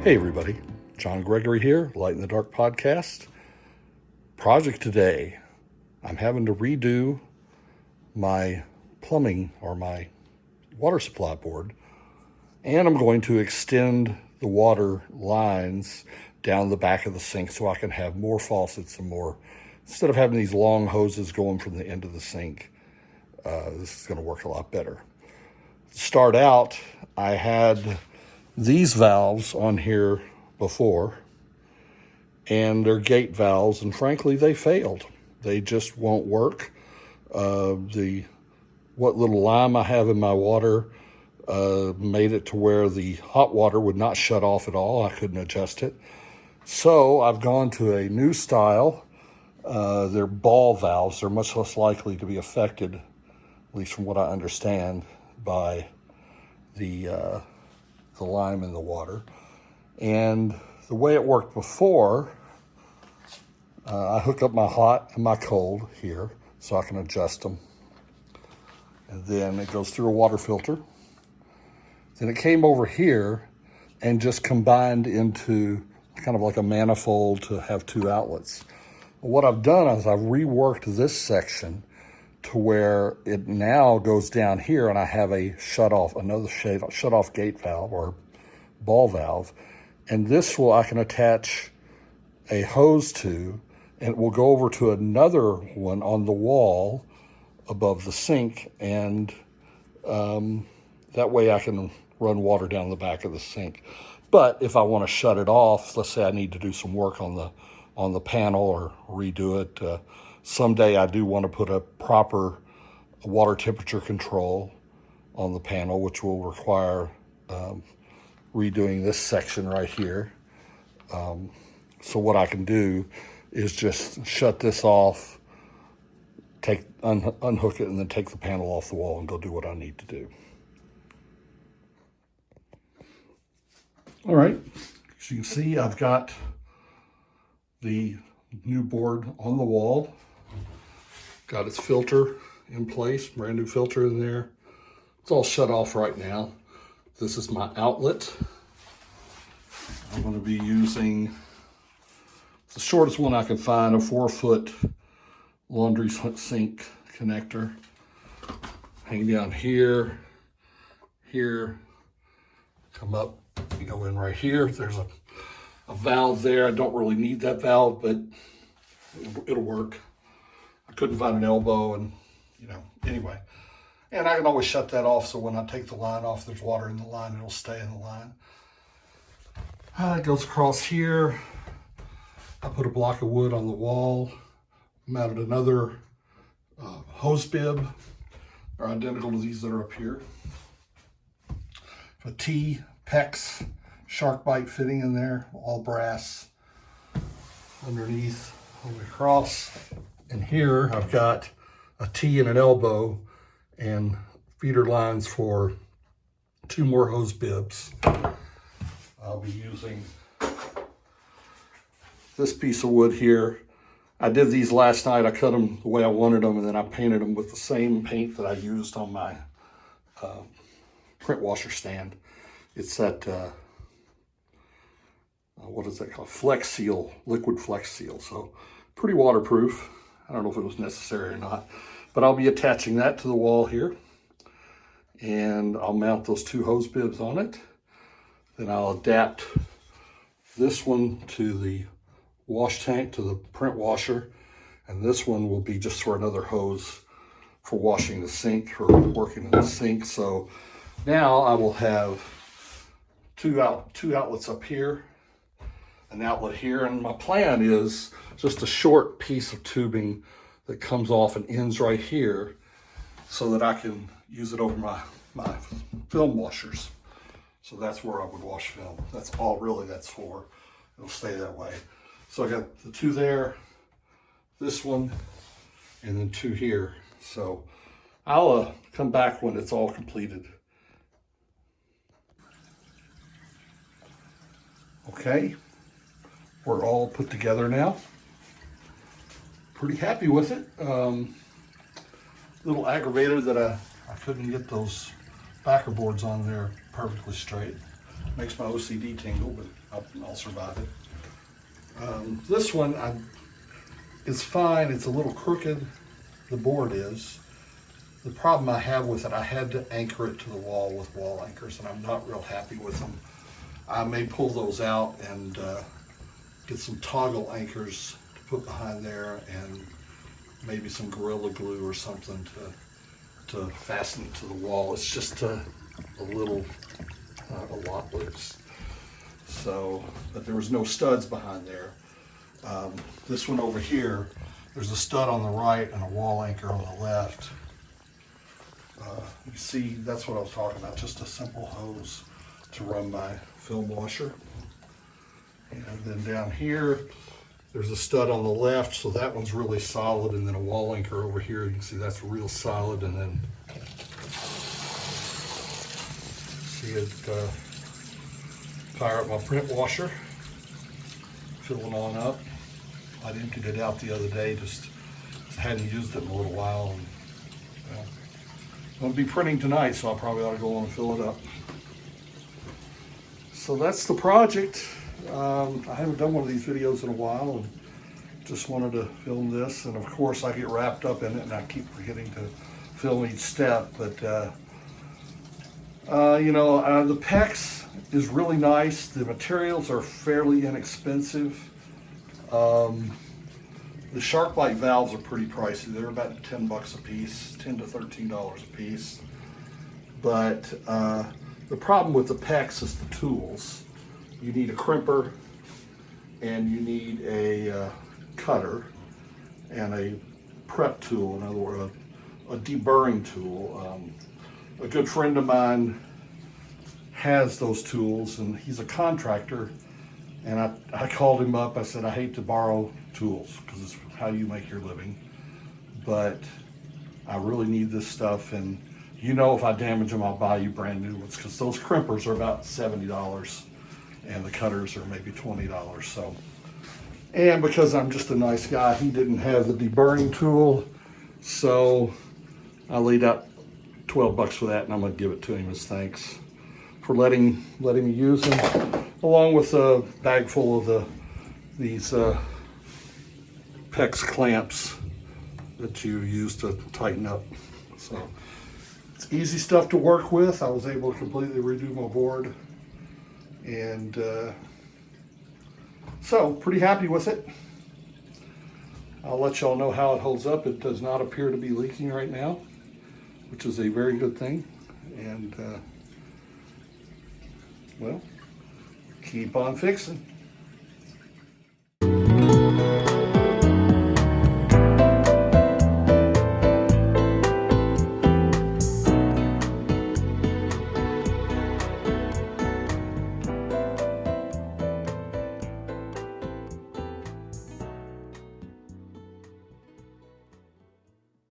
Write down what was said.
Hey everybody, John Gregory here, Light in the Dark podcast. Project today, I'm having to redo my plumbing or my water supply board, and I'm going to extend the water lines down the back of the sink so I can have more faucets and more, instead of having these long hoses going from the end of the sink. This is going to work a lot better. To start out, I had these valves on here before, and they're gate valves, and frankly they failed. They just won't work. What little lime I have in my water made it to where the hot water would not shut off at all. I couldn't adjust it. So I've gone to a new style. They're ball valves. They're much less likely to be affected, at least from what I understand, by the lime in the water. And the way it worked before, I hook up my hot and my cold here so I can adjust them. And then it goes through a water filter. Then it came over here and just combined into kind of like a manifold to have two outlets. What I've done is I've reworked this section to where it now goes down here, and I have a another shut off gate valve or ball valve. And this I can attach a hose to, and it will go over to another one on the wall above the sink. And that way I can run water down the back of the sink. But if I want to shut it off, let's say I need to do some work on the panel or redo it, someday I do want to put a proper water temperature control on the panel, which will require redoing this section right here. So what I can do is just shut this off, unhook it, and then take the panel off the wall and go do what I need to do. All right, as you can see, I've got the new board on the wall. Got its filter in place, brand new filter in there. It's all shut off right now. This is my outlet. I'm going to be using the shortest one I can find, a 4-foot laundry sink connector. Hang down here, come up, you go in right here. There's a valve there. I don't really need that valve, but it'll work. I couldn't find an elbow, and anyway. And I can always shut that off, so when I take the line off, there's water in the line, it'll stay in the line. It goes across here. I put a block of wood on the wall, mounted another hose bib. They're identical to these that are up here. A T PEX shark bite fitting in there, all brass underneath, all the way across. And here I've got a T and an elbow and feeder lines for 2 more hose bibs. I'll be using this piece of wood here. I did these last night. I cut them the way I wanted them, and then I painted them with the same paint that I used on my print washer stand. It's that, what is that called? Flex Seal, liquid Flex Seal. So pretty waterproof. I don't know if it was necessary or not, but I'll be attaching that to the wall here, and I'll mount those 2 hose bibs on it. Then I'll adapt this one to the wash tank, to the print washer, and this one will be just for another hose for washing the sink or working in the sink. So now I will have two outlets up here, an outlet here, and my plan is just a short piece of tubing that comes off and ends right here so that I can use it over my film washers. So that's where I would wash film. That's all really that's for. It'll stay that way. So I got the 2 there, this one, and then 2 here. So I'll come back when it's all completed. Okay, we're all put together now. Pretty happy with it. Little aggravated that I couldn't get those backer boards on there perfectly straight. Makes my OCD tingle, but I'll survive it. This one is fine. It's a little crooked, the board is. The problem I have with it, I had to anchor it to the wall with wall anchors, and I'm not real happy with them. I may pull those out and get some toggle anchors to put behind there, and maybe some Gorilla Glue or something to fasten it to the wall. It's just a lot loose. So, but there was no studs behind there. This one over here, there's a stud on the right and a wall anchor on the left. You see, that's what I was talking about, just a simple hose to run my film washer. And then down here, there's a stud on the left, so that one's really solid, and then a wall anchor over here. You can see that's real solid, and then see it fire up my print washer, filling on up. I emptied it out the other day, just hadn't used it in a little while. And, I'm going to be printing tonight, so I probably ought to go on and fill it up. So that's the project. I haven't done one of these videos in a while, and just wanted to film this. And of course, I get wrapped up in it, and I keep forgetting to film each step. But the PEX is really nice. The materials are fairly inexpensive. The shark bite valves are pretty pricey. They're about 10 bucks a piece, $10 to $13 a piece. But the problem with the PEX is the tools. You need a crimper, and you need a cutter, and a prep tool, in other words, a deburring tool. A good friend of mine has those tools, and he's a contractor, and I called him up. I said, I hate to borrow tools because it's how you make your living, but I really need this stuff, and if I damage them, I'll buy you brand new ones, because those crimpers are about $70 and the cutters are maybe $20. So, and because I'm just a nice guy, he didn't have the deburring tool, so I laid out 12 bucks for that, and I'm gonna give it to him as thanks for letting me use them, along with a bag full of these PEX clamps that you use to tighten up. So it's easy stuff to work with. I was able to completely redo my board, and so pretty happy with it. I'll let y'all know how it holds up. It does not appear to be leaking right now, which is a very good thing. And well, keep on fixing.